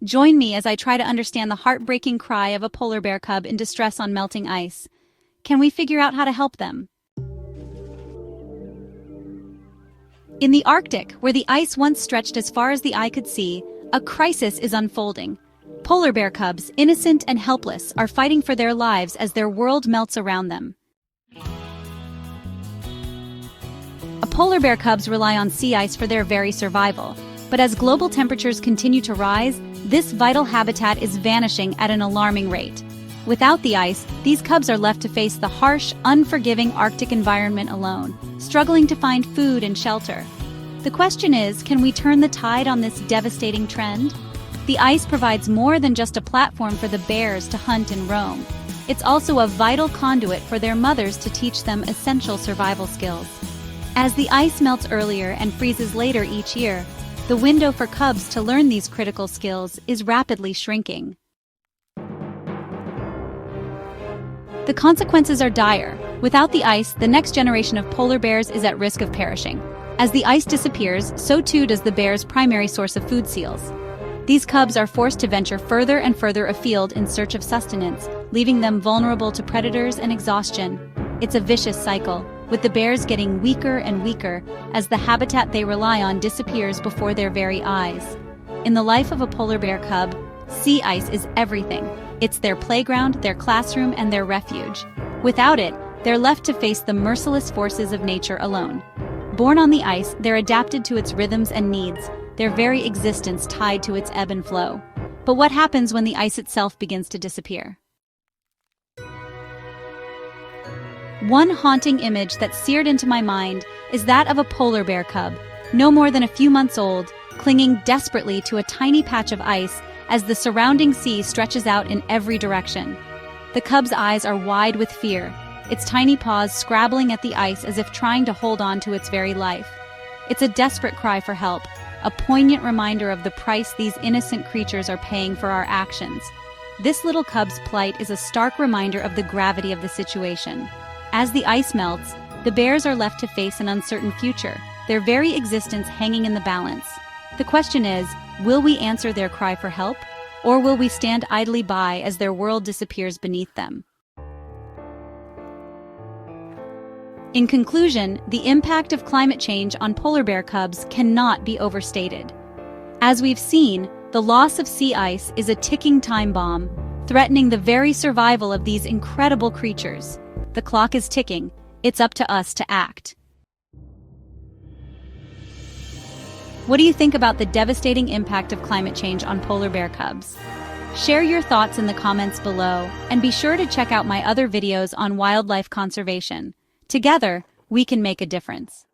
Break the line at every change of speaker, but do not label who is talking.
Join me as I try to understand the heartbreaking cry of a polar bear cub in distress on melting ice. Can we figure out how to help them? In the Arctic, where the ice once stretched as far as the eye could see, a crisis is unfolding. Polar bear cubs, innocent and helpless, are fighting for their lives as their world melts around them. Polar bear cubs rely on sea ice for their very survival, but as global temperatures continue to rise, this vital habitat is vanishing at an alarming rate. Without the ice, these cubs are left to face the harsh, unforgiving Arctic environment alone, struggling to find food and shelter. The question is, can we turn the tide on this devastating trend? The ice provides more than just a platform for the bears to hunt and roam. It's also a vital conduit for their mothers to teach them essential survival skills. As the ice melts earlier and freezes later each year, the window for cubs to learn these critical skills is rapidly shrinking. The consequences are dire. Without the ice, the next generation of polar bears is at risk of perishing. As the ice disappears, so too does the bear's primary source of food seals. These cubs are forced to venture further and further afield in search of sustenance, leaving them vulnerable to predators and exhaustion. It's a vicious cycle, with the bears getting weaker and weaker as the habitat they rely on disappears before their very eyes. In the life of a polar bear cub, sea ice is everything. It's their playground, their classroom, and their refuge. Without it, they're left to face the merciless forces of nature alone. Born on the ice, they're adapted to its rhythms and needs, their very existence tied to its ebb and flow. But what happens when the ice itself begins to disappear? One haunting image that seared into my mind is that of a polar bear cub, no more than a few months old, clinging desperately to a tiny patch of ice as the surrounding sea stretches out in every direction. The cub's eyes are wide with fear, its tiny paws scrabbling at the ice as if trying to hold on to its very life. It's a desperate cry for help, a poignant reminder of the price these innocent creatures are paying for our actions. This little cub's plight is a stark reminder of the gravity of the situation. As the ice melts, the bears are left to face an uncertain future, their very existence hanging in the balance. The question is, will we answer their cry for help, or will we stand idly by as their world disappears beneath them? In conclusion, the impact of climate change on polar bear cubs cannot be overstated. As we've seen, the loss of sea ice is a ticking time bomb, threatening the very survival of these incredible creatures. The clock is ticking. It's up to us to act. What do you think about the devastating impact of climate change on polar bear cubs? Share your thoughts in the comments below, and be sure to check out my other videos on wildlife conservation. Together, we can make a difference.